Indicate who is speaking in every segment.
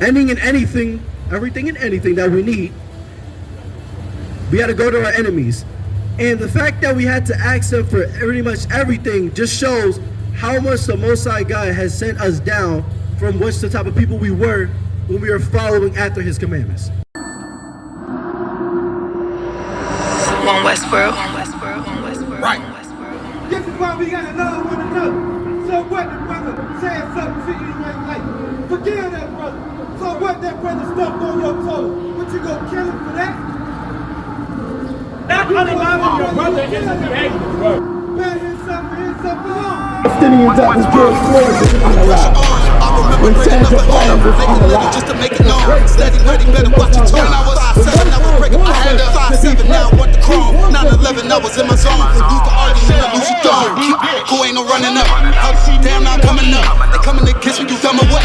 Speaker 1: ending in anything, everything and anything that we need, we had to go to our enemies. And the fact that we had to ask them for pretty much everything just shows how much the Most High God has sent us down from which the type of people we were when we were following after his commandments.
Speaker 2: One Westboro.
Speaker 3: Right. This is why we gotta love one another. So what the brother said something to you ain't like, forgive that brother. So what that brother stumped on your toe, what you gonna kill him for that?
Speaker 4: Not allowing your brother in the behavior, bro.
Speaker 3: Man, here's something wrong.
Speaker 5: Palestinians that was George Floyd is unalive. When Sandra Bland was unalive.
Speaker 6: Just to make it known, steady ready, better watch your tone. I was 5'7", I was breaking my hand up 5'7", now I want the chrome. 9/11, I was in my zone. Use the argument, I lose your throne. Who ain't no running up? Damn, now I'm coming up. They coming to kiss me, you done my what?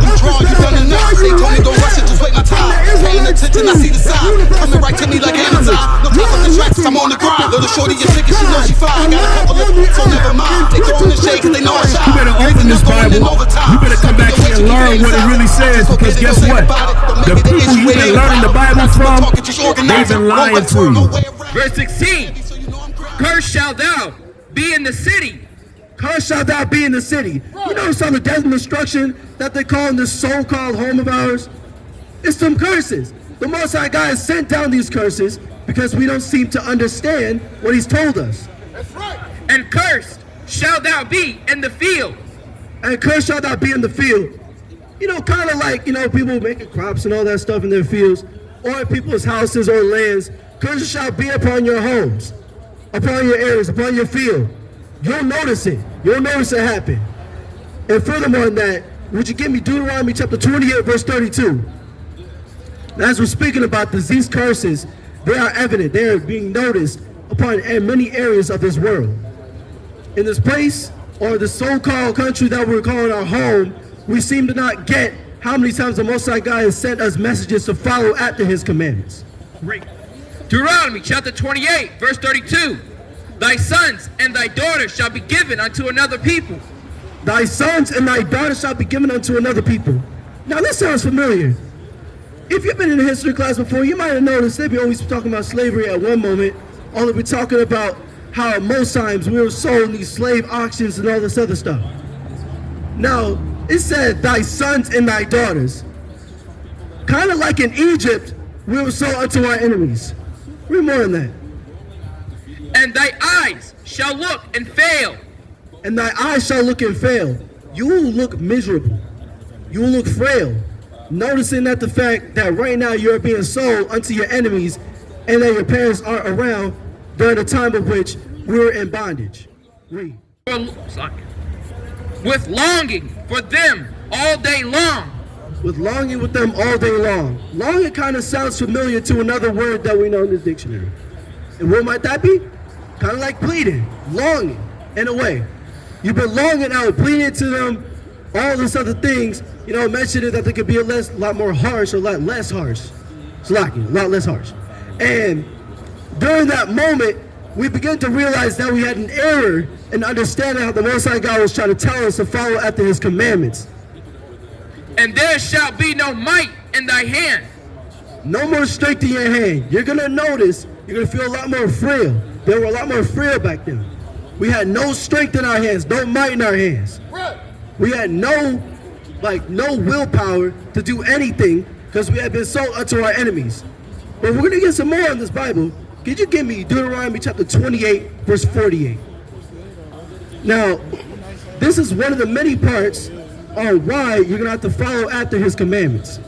Speaker 6: You drawn, you done enough. They told me don't rush it, just wait my time. Paying attention, I see the sign. Coming right to me like Amazon. No time for the tracks, I'm on the grind. Little shorty, you're sick and she knows she fine. Got a couple of so never mind. They throwing the shade cause they know I shine.
Speaker 7: You better open this Bible. You better come back here and learn what it really says, because guess what? The people you've been learning the Bible from, they've been lying to you.
Speaker 8: Verse 16, cursed shalt thou be in the city.
Speaker 1: Cursed shalt thou be in the city. You notice on the death and destruction that they call in this so-called home of ours? It's some curses. The Most High God has sent down these curses because we don't seem to understand what he's told us.
Speaker 3: That's right.
Speaker 8: And cursed shalt thou be in the field.
Speaker 1: And cursed shalt thou be in the field. You know, kind of like, you know, people making crops and all that stuff in their fields, or in people's houses or lands. Curses shall be upon your homes, upon your areas, upon your field. You'll notice it. You'll notice it happen. And furthermore than that, would you give me Deuteronomy chapter 28, verse 32? And as we're speaking about this, these curses, they are evident. They are being noticed upon many areas of this world. In this place, or the so-called country that we're calling our home, we seem to not get how many times the Most High God has sent us messages to follow after his commandments.
Speaker 8: Great. Deuteronomy chapter 28, verse 32. Thy sons and thy daughters shall be given unto another people.
Speaker 1: Thy sons and thy daughters shall be given unto another people. Now this sounds familiar. If you've been in a history class before, you might have noticed they've been always talking about slavery at one moment, or they've been talking about how most times we were sold in these slave auctions and all this other stuff. Now, it said thy sons and thy daughters. Kind of like in Egypt, we were sold unto our enemies. Read more on that.
Speaker 8: And thy eyes shall look and fail.
Speaker 1: And thy eyes shall look and fail. You will look miserable. You will look frail. Noticing that the fact that right now you're being sold unto your enemies and that your parents aren't around during the time of which we were in bondage. Read.
Speaker 8: With longing for them all day long.
Speaker 1: With longing with them all day long. Longing kind of sounds familiar to another word that we know in this dictionary. And what might that be? Kind of like pleading, longing, in a way. You've been longing out, pleading to them, all these other things, you know, mentioning that they could be a lot more harsh or a lot less harsh. It's lacking, a lot less harsh. And during that moment, we begin to realize that we had an error in understanding how the Most High God was trying to tell us to follow after his commandments.
Speaker 8: And there shall be no might in thy hand.
Speaker 1: No more strength in your hand. You're going to notice, you're going to feel a lot more frail. They were a lot more frail back then. We had no strength in our hands, no might in our hands. We had no willpower to do anything because we had been sold unto our enemies. But we're going to get some more in this Bible. Could you give me Deuteronomy chapter 28, verse 48? Now, this is one of the many parts on why you're going to have to follow after his commandments.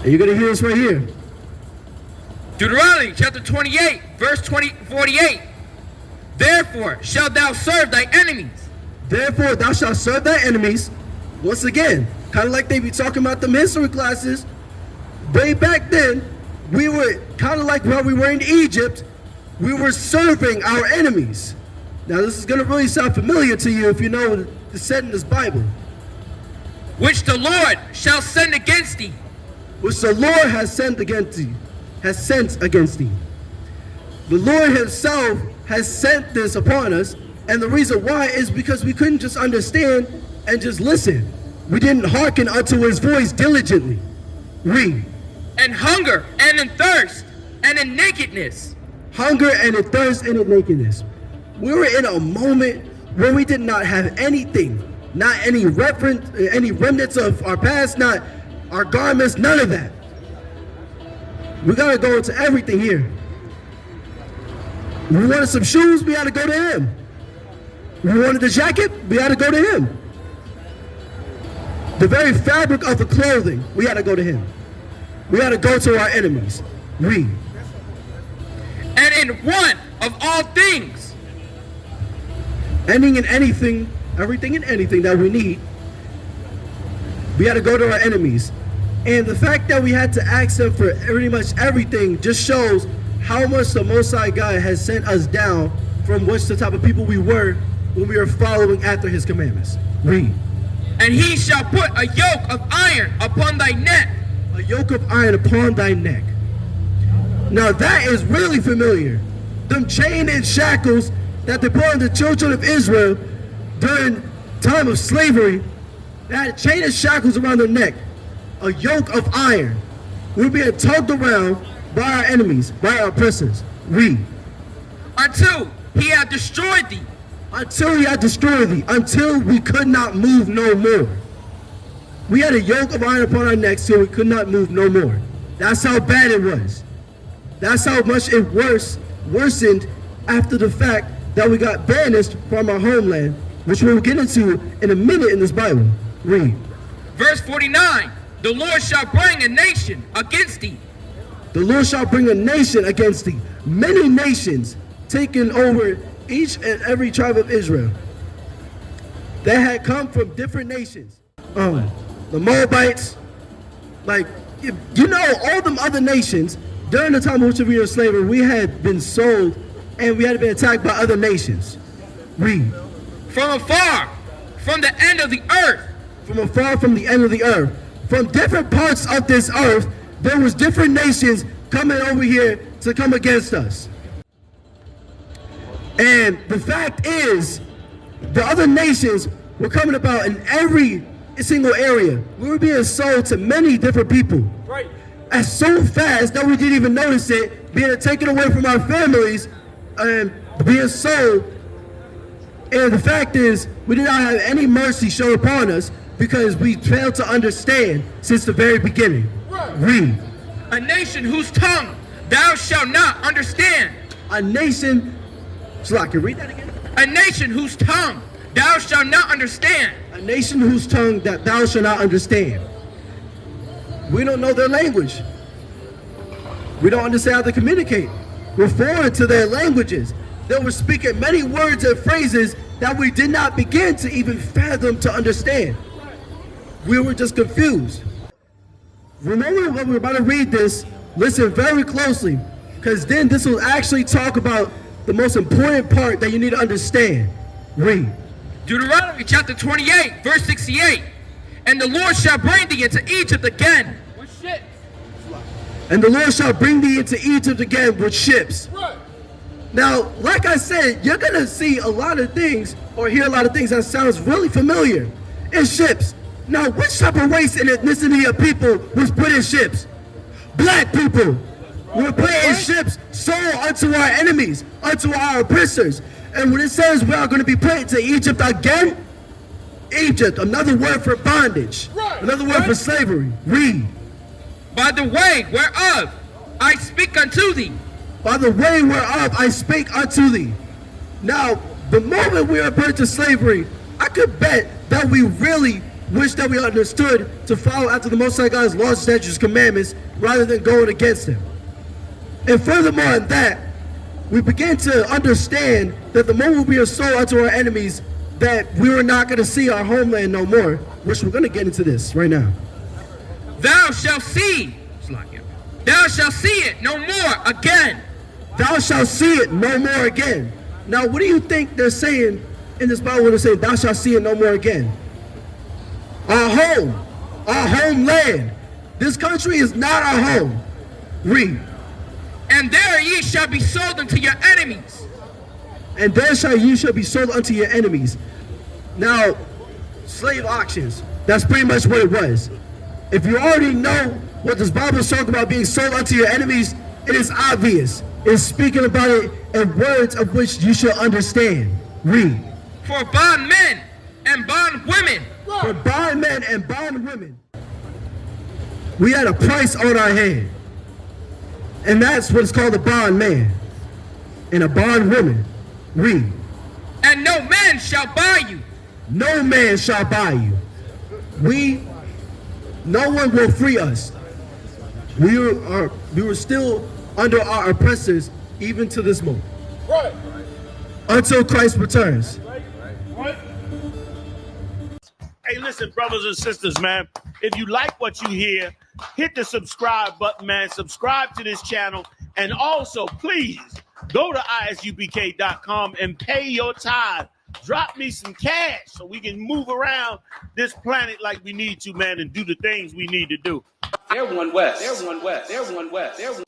Speaker 1: And you're going to hear this right here.
Speaker 8: Deuteronomy chapter 28, verse 48. Therefore shalt thou serve thy enemies.
Speaker 1: Therefore thou shalt serve thy enemies. Once again, kind of like they be talking about them history classes. Way back then, we were kind of like while we were in Egypt, we were serving our enemies. Now this is going to really sound familiar to you if you know the set in this Bible.
Speaker 8: Which the Lord shall send against thee.
Speaker 1: Which the Lord has sent against thee. Has sent against thee. The Lord himself has sent this upon us, and the reason why is because we couldn't just understand and just listen. We didn't hearken unto his voice diligently. Read.
Speaker 8: And hunger and in thirst and in nakedness.
Speaker 1: Hunger and in thirst and in nakedness. We were in a moment where we did not have anything, not any remnants of our past, not our garments, none of that. We gotta go into everything here. We wanted some shoes, we had to go to him. We wanted the jacket, we had to go to him. The very fabric of the clothing, we had to go to him. We had to go to our enemies. Read.
Speaker 8: And in one of all things.
Speaker 1: Ending in anything, everything and anything that we need, we had to go to our enemies. And the fact that we had to ask them for pretty much everything just shows how much the Most High God has sent us down from which the type of people we were when we were following after his commandments. Read.
Speaker 8: And he shall put a yoke of iron upon thy neck.
Speaker 1: A yoke of iron upon thy neck. Now that is really familiar. Them chain and shackles that they put on the children of Israel during time of slavery, they had chain and shackles around their neck. A yoke of iron. We're being tugged around by our enemies, by our oppressors. Read.
Speaker 8: Until he had destroyed thee.
Speaker 1: Until he had destroyed thee. Until we could not move no more. We had a yoke of iron upon our necks till we could not move no more. That's how bad it was. That's how much it worsened after the fact that we got banished from our homeland, which we'll get into in a minute in this Bible. Read.
Speaker 8: Verse 49. The Lord shall bring a nation against thee.
Speaker 1: The Lord shall bring a nation against thee. Many nations taking over each and every tribe of Israel. They had come from different nations. The Moabites, like, you know, all them other nations, during the time of which we were in slavery, we had been sold and we had been attacked by other nations. Read.
Speaker 8: From afar, from the end of the earth.
Speaker 1: From afar, from the end of the earth. From different parts of this earth, there was different nations coming over here to come against us. And the fact is, the other nations were coming about in every single area. We were being sold to many different people.
Speaker 4: Right.
Speaker 1: And so fast that we didn't even notice it, being taken away from our families and being sold. And the fact is, we did not have any mercy shown upon us because we failed to understand since the very beginning.
Speaker 4: Right.
Speaker 1: Read.
Speaker 8: A nation whose tongue thou shalt not understand.
Speaker 1: A nation, can read that again?
Speaker 8: A nation whose tongue thou shalt not understand.
Speaker 1: A nation whose tongue that thou shalt not understand. We don't know their language. We don't understand how to communicate. We're foreign to their languages. They were speaking many words and phrases that we did not begin to even fathom to understand. We were just confused. Remember when we're about to read this, listen very closely, because then this will actually talk about the most important part that you need to understand. Read.
Speaker 8: Deuteronomy chapter 28, verse 68. And the Lord shall bring thee into Egypt again with ships.
Speaker 1: And the Lord shall bring thee into Egypt again with ships.
Speaker 4: Right.
Speaker 1: Now, like I said, you're going to see a lot of things or hear a lot of things that sounds really familiar. It's ships. Now, which type of race and ethnicity of people was put in ships? Black people. We're put in ships sold unto our enemies, unto our oppressors. And when it says we are going to be put into Egypt again, Egypt, another word for bondage, another word for slavery. Read.
Speaker 8: By the way whereof I speak unto thee.
Speaker 1: By the way whereof I spake unto thee. Now, the moment we are put into slavery, I could bet that we really wish that we understood to follow after the Most High God's laws, statutes, commandments, rather than going against him. And furthermore than that, we begin to understand that the moment we are sold unto our enemies, that we were not going to see our homeland no more, which we're going to get into this right now.
Speaker 8: Thou shalt see it no more again.
Speaker 1: Thou shalt see it no more again. Now, what do you think they're saying in this Bible when they say, thou shalt see it no more again? Our home, our homeland. This country is not our home. Read.
Speaker 8: And there ye shall be sold unto your enemies.
Speaker 1: And there ye shall be sold unto your enemies. Now, slave auctions. That's pretty much what it was. If you already know what this Bible is talking about being sold unto your enemies, it is obvious. It's speaking about it in words of which you should understand. Read.
Speaker 8: For bondmen and bondwomen.
Speaker 1: For bondmen and bondwomen. We had a price on our head. And that's what's called a bondman and a bondwoman. Read.
Speaker 8: And no man shall buy you.
Speaker 1: No man shall buy you. No one will free us. We were still under our oppressors even to this moment.
Speaker 4: Right.
Speaker 1: Until Christ returns.
Speaker 4: Right.
Speaker 9: Hey, listen, brothers and sisters, man. If you like what you hear, hit the subscribe button, man. Subscribe to this channel. And also, please, go to ISUPK.com and pay your tithe. Drop me some cash so we can move around this planet like we need to, man, and do the things we need to do.
Speaker 8: They're one west. They're one west. They're one west. They're one